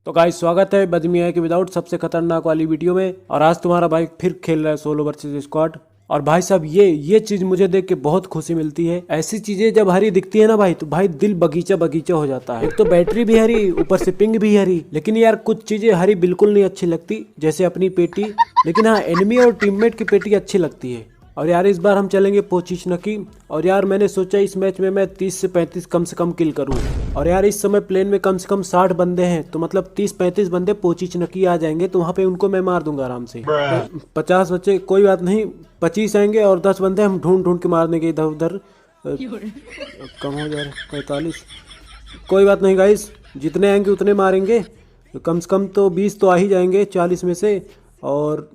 तो गाइस स्वागत है बदमिया के विदाउट सबसे खतरनाक वाली वीडियो में। और आज तुम्हारा भाई फिर खेल रहा है सोलो वर्सेस स्क्वाड। और भाई साहब ये चीज मुझे देख के बहुत खुशी मिलती है। ऐसी चीजें जब हरी दिखती है ना भाई, तो भाई दिल बगीचा बगीचा हो जाता है। एक तो बैटरी भी हरी, ऊपर से पिंग भी हरी। लेकिन यार कुछ चीजें हरी बिल्कुल नहीं अच्छी लगती, जैसे अपनी पेटी। लेकिन हाँ, एनिमी और टीममेट की पेटी अच्छी लगती है। और यार इस बार हम चलेंगे पोचिशनकी। और यार मैंने सोचा इस मैच में मैं 30 से 35 कम से कम किल करूं। और यार इस समय प्लेन में कम से कम 60 बंदे हैं, तो मतलब 30-35 बंदे पोचिशनकी आ जाएंगे, तो वहां पे उनको मैं मार दूंगा आराम से। 50 बच्चे कोई बात नहीं, 25 आएंगे और 10 बंदे हम ढूंढ ढूंढ के मार देंगे इधर उधर। कम हो जा रहा 45। कोई बात नहीं गाइस, जितने आएंगे उतने मारेंगे। कम से कम तो 20 तो आ ही जाएंगे 40 में से। और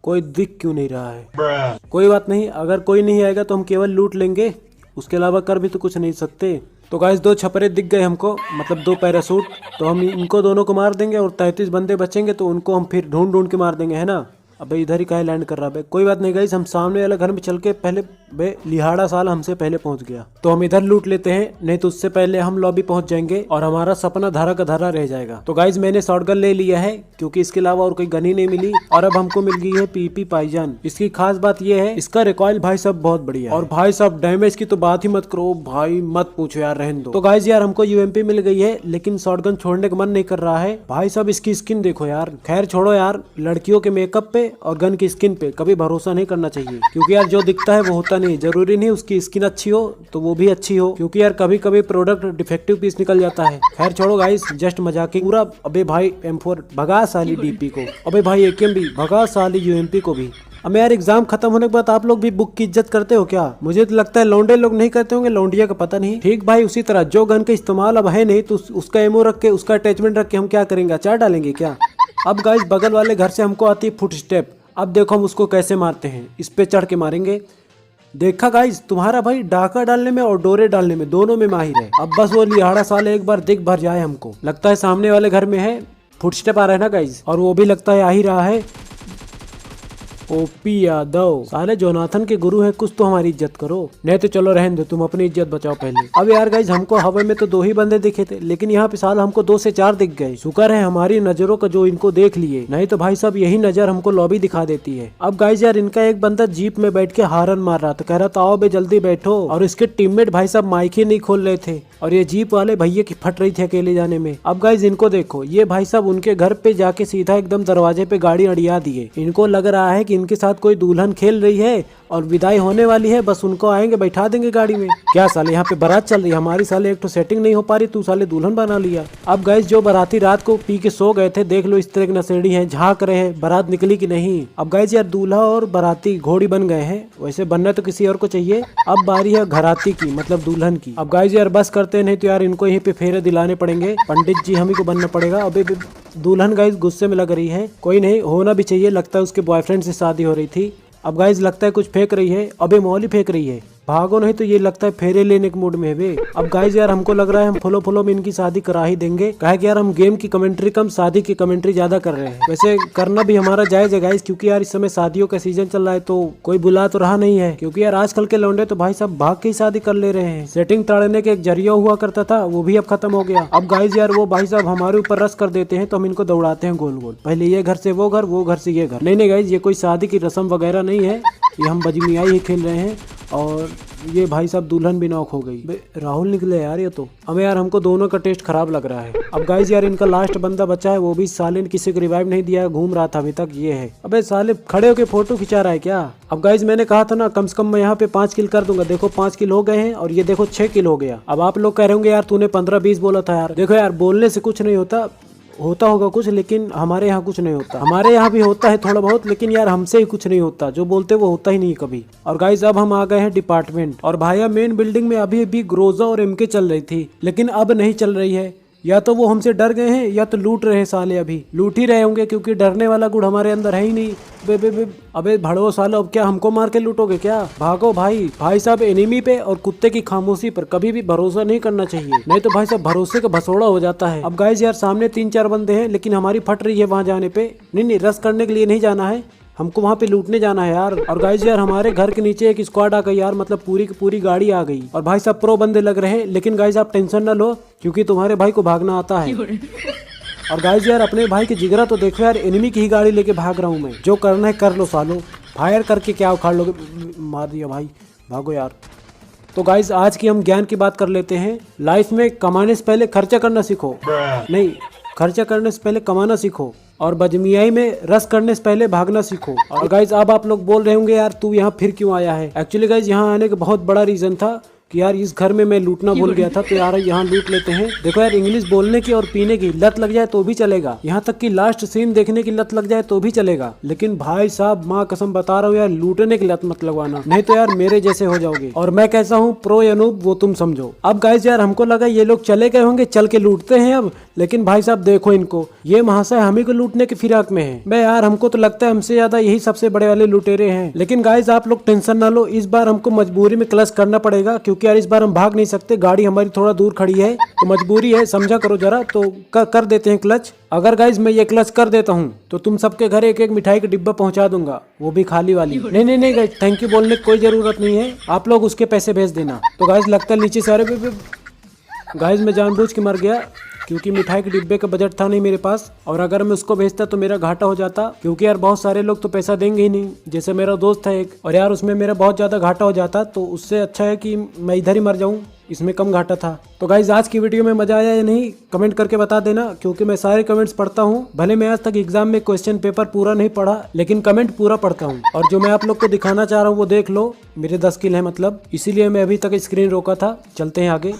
कोई दिख क्यों नहीं रहा है? कोई बात नहीं, अगर कोई नहीं आएगा तो हम केवल लूट लेंगे, उसके अलावा कर भी तो कुछ नहीं सकते। तो गाइस 2 छपरे दिख गए हमको, मतलब 2 पैरासूट। तो हम इनको दोनों को मार देंगे और 33 बंदे बचेंगे, तो उनको हम फिर ढूंढ ढूंढ के मार देंगे, है ना। अबे इधर ही काहे लैंड कर रहा है? कोई बात नहीं गाइस, हम सामने वाले घर में चल के पहले लिहाड़ा साल हमसे पहले पहुंच गया, तो हम इधर लूट लेते हैं, नहीं तो उससे पहले हम लॉबी पहुंच जाएंगे और हमारा सपना धारा का धारा रह जाएगा। तो गाइस मैंने शॉटगन ले लिया है, क्योंकि इसके अलावा और कोई गन ही नहीं मिली। और अब हमको मिल गई है पीपी पाइजन। इसकी खास बात यह है, इसका रिकॉइल भाई साहब बहुत बढ़िया है। और भाई साहब डैमेज की तो बात ही मत करो भाई, मत पूछो यार, रहने दो। तो गाइस यार हमको यूएमपी मिल गई है, लेकिन शॉटगन छोड़ने का मन नहीं कर रहा है। भाई साहब इसकी स्किन देखो यार। खैर छोड़ो यार, लड़कियों के मेकअप पे और गन की स्किन पे कभी भरोसा नहीं करना चाहिए, क्योंकि यार जो दिखता है वो होता नहीं। जरूरी नहीं उसकी स्किन अच्छी हो तो वो भी अच्छी हो, क्योंकि यार कभी कभी प्रोडक्ट डिफेक्टिव पीस निकल जाता है। खैर छोड़ो गाइस, जस्ट मजाक ही पूरा। अबे भाई M4 भगा साली डीपी को। अबे भाई AKM भी भगा साली यूएमपी को भी। अब यार एग्जाम खत्म होने के बाद आप लोग भी बुक की इज्जत करते हो क्या? मुझे तो लगता है लौंडे लोग नहीं करते होंगे, लौंडिया का पता नहीं। ठीक भाई, उसी तरह जो गन का इस्तेमाल अब है नहीं, तो उसका एमओ रख के, उसका अटैचमेंट रख के हम क्या करेंगे? अचार डालेंगे क्या? अब गाइस बगल वाले घर से हमको आती है फुट स्टेप। अब देखो हम उसको कैसे मारते हैं, इस पे चढ़ के मारेंगे। देखा गाइस, तुम्हारा भाई डाका डालने में और डोरे डालने में दोनों में माहिर है। अब बस वो लिहाड़ा साल एक बार दिख भर जाए हमको। लगता है सामने वाले घर में है, फुटस्टेप आ रहा है ना गाइस, और वो भी लगता है आ ही रहा है। ओपी यादव साले जोनाथन के गुरु है, कुछ तो हमारी इज्जत करो, नहीं तो चलो रहने दो, तुम अपनी इज्जत बचाओ पहले। अब यार गाइस हमको हवा में तो 2 ही बंदे दिखे थे, लेकिन यहाँ पे साल हमको 2 से 4 दिख गए। शुक्र है हमारी नजरों का जो इनको देख लिए, नहीं तो भाई साहब यही नजर हमको लॉबी दिखा देती है। अब गाइस यार इनका एक बंदा जीप में बैठ के हारन मार रहा था, कह रहा था आओ बे जल्दी बैठो। और इसके टीममेट भाई साहब माइक ही नहीं खोल रहे थे, और ये जीप वाले भैया की फट रही थी अकेले जाने में। अब गाइस इनको देखो, ये भाई साहब उनके घर पे जाके सीधा एकदम दरवाजे पे गाड़ी अड़िया दिए। इनको लग रहा है कि इनके साथ कोई दुल्हन खेल रही है और विदाई होने वाली है, बस उनको आएंगे बैठा देंगे गाड़ी में। क्या साले यहाँ पे बारात चल रही है हमारी, साले एक तो सेटिंग नहीं हो पा रही, तू साले दुल्हन बना लिया। अब गाइस जो बाराती रात को पी के सो गए थे, देख लो इस तरह की नशेड़ी है, झांक रहे हैं बारात निकली कि नहीं। अब गाइस यार दूल्हा और बाराती घोड़ी बन गए हैं, वैसे बनना तो किसी और को चाहिए। अब बारी है घराती की, मतलब दुल्हन की। अब गाइस यार बस करते नहीं तो यार इनको यहीं पे फेरे दिलाने पड़ेंगे, पंडित जी हम ही को बनना पड़ेगा। अबे दुल्हन गाइस गुस्से में लग रही है, कोई नहीं होना भी चाहिए, लगता है उसके बॉयफ्रेंड से शादी हो रही थी। अब गाइस लगता है कुछ फेंक रही है, अबे मौली फेंक रही है, भागो नहीं तो ये लगता है फेरे लेने के मूड में है बे। अब गाइस यार हमको लग रहा है हम फॉलो में इनकी शादी करा ही देंगे, कहे कि यार हम गेम की कमेंट्री कम शादी की कमेंट्री ज्यादा कर रहे हैं। वैसे करना भी हमारा जायज है गाइस, क्योंकि यार इस समय शादियों का सीजन चल रहा है, तो कोई बुला तो रहा नहीं है, क्योंकि यार आजकल के लौंडे तो भाई साहब भाग के ही शादी कर ले रहे हैं। सेटिंग ताड़ने के एक जरिया हुआ करता था, वो भी अब खत्म हो गया। अब गाइस यार वो भाई साहब हमारे ऊपर रस कर देते हैं, तो हम इनको दौड़ाते हैं गोल गोल, पहले ये घर से वो घर, वो घर से ये घर। नहीं गाइस, ये कोई शादी की रस्म वगैरह नहीं है, ये हम बजमियाई ही खेल रहे हैं। और ये भाई साहब दुल्हन भी नॉक हो गई। राहुल निकले यार ये तो। अब यार हमको दोनों का टेस्ट खराब लग रहा है। अब गाइस यार इनका लास्ट बंदा बचा है, वो भी साले ने किसी को रिवाइव नहीं दिया, घूम रहा था अभी तक, ये है। अबे साले खड़े होके फोटो खिंचा रहा है क्या? अब गाइस मैंने कहा था ना कम से कम मैं यहाँ पे 5 किल कर दूंगा, देखो 5 किल हो गए हैं, और ये देखो 6 किल हो गया। अब आप लोग कह रहे होंगे यार तूने 15-20 बोला था। यार देखो यार, बोलने से कुछ नहीं होता, होता होगा कुछ, लेकिन हमारे यहाँ कुछ नहीं होता। हमारे यहाँ भी होता है थोड़ा बहुत, लेकिन यार हमसे ही कुछ नहीं होता, जो बोलते वो होता ही नहीं कभी। और गाइस अब हम आ गए हैं डिपार्टमेंट, और भाई मेन बिल्डिंग में अभी भी ग्रोजा और MK चल रही थी, लेकिन अब नहीं चल रही है। या तो वो हमसे डर गए हैं, या तो लूट रहे हैं साले, अभी लूट ही रहे होंगे, क्योंकि डरने वाला गुण हमारे अंदर है ही नहीं। अबे भड़ो सालो, अब क्या हमको मार के लूटोगे क्या? भागो भाई साहब एनिमी पे और कुत्ते की खामोशी पर कभी भी भरोसा नहीं करना चाहिए, नहीं तो भाई साहब भरोसे का भसोड़ा हो जाता है। अब गाइस यार सामने 3-4 बंदे हैं, लेकिन हमारी फट रही है वहां जाने पे। नहीं रस करने के लिए नहीं जाना है, हमको वहाँ पे लूटने जाना है यार। और गाइस यार हमारे घर के नीचे एक स्क्वाड आ गई यार, मतलब पूरी की पूरी गाड़ी आ गई, और भाई साहब प्रो बंदे लग रहे हैं। लेकिन गाइस आप टेंशन न लो, क्योंकि तुम्हारे भाई को भागना आता है। और गाइस यार अपने भाई की जिगरा तो देखो यार, एनिमी की ही गाड़ी लेके भाग रहा हूँ मैं। जो करना है कर लो सालो, फायर करके क्या उखाड़ लोगे। मार दिया भाई, भागो यार। तो गाइस आज की हम ज्ञान की बात कर लेते हैं। लाइफ में कमाने से पहले खर्चा करना सीखो, नहीं खर्चा करने से पहले कमाना सीखो। और बजमियाई में रस करने से पहले भागना सीखो। और गाइज अब आप लोग बोल रहे होंगे यार तू यहाँ फिर क्यों आया है। एक्चुअली गाइज यहाँ आने का बहुत बड़ा रीजन था कि यार इस घर में मैं लूटना भूल गया था, तो यार यहाँ लूट लेते हैं। देखो यार इंग्लिश बोलने की और पीने की लत लग जाए तो भी चलेगा, यहाँ तक कि लास्ट सीन देखने की लत लग जाए तो भी चलेगा, लेकिन भाई साहब माँ कसम बता रहा हूँ यार लूटने की लत मत लगवाना, नहीं तो यार मेरे जैसे हो जाओगे। और मैं कैसा हूँ प्रो या नूब वो तुम समझो। अब गाइज यार हमको लगा ये लोग चले गए होंगे, चल के लूटते हैं अब, लेकिन भाई साहब देखो इनको, ये महाशय हमी को लूटने की फिराक में है। मैं यार हमको तो लगता है हमसे ज्यादा यही सबसे बड़े वाले लुटेरे हैं। लेकिन गाइज आप लोग टेंशन ना लो, इस बार हमको मजबूरी में क्लच करना पड़ेगा, क्योंकि यार इस बार हम भाग नहीं सकते, गाड़ी हमारी थोड़ा दूर खड़ी है तो मजबूरी है, समझा करो जरा। तो कर देते हैं क्लच। अगर गाइज मैं ये क्लच कर देता हूँ तो तुम सबके घर एक एक मिठाई का डिब्बा पहुंचा दूंगा, वो भी खाली वाली। नहीं नहीं नहीं गाइज थैंक यू बोलने की कोई जरूरत नहीं है, आप लोग उसके पैसे भेज देना। तो गाइज लगता है नीचे सारे गाइज मैं जानबूझ के मर गया, क्योंकि मिठाई के डिब्बे का बजट था नहीं मेरे पास, और अगर मैं उसको भेजता तो मेरा घाटा हो जाता, क्योंकि यार बहुत सारे लोग तो पैसा देंगे ही नहीं। जैसे मेरा दोस्त था एक, और यार उसमें मेरा बहुत ज्यादा घाटा हो जाता, तो उससे अच्छा है कि मैं इधर ही मर जाऊं, इसमें कम घाटा था। तो गाइज आज की वीडियो में मजा आया या नहीं कमेंट करके बता देना, क्योंकि मैं सारे कमेंट्स पढ़ता हूँ। भले मैं आज तक एग्जाम में क्वेश्चन पेपर पूरा नहीं पढ़ा, लेकिन कमेंट पूरा पढ़ता हूँ। और जो मैं आप लोग को दिखाना चाह रहा हूँ वो देख लो, मेरे 10 किल है मतलब, इसीलिए मैं अभी तक स्क्रीन रोका था। चलते हैं आगे।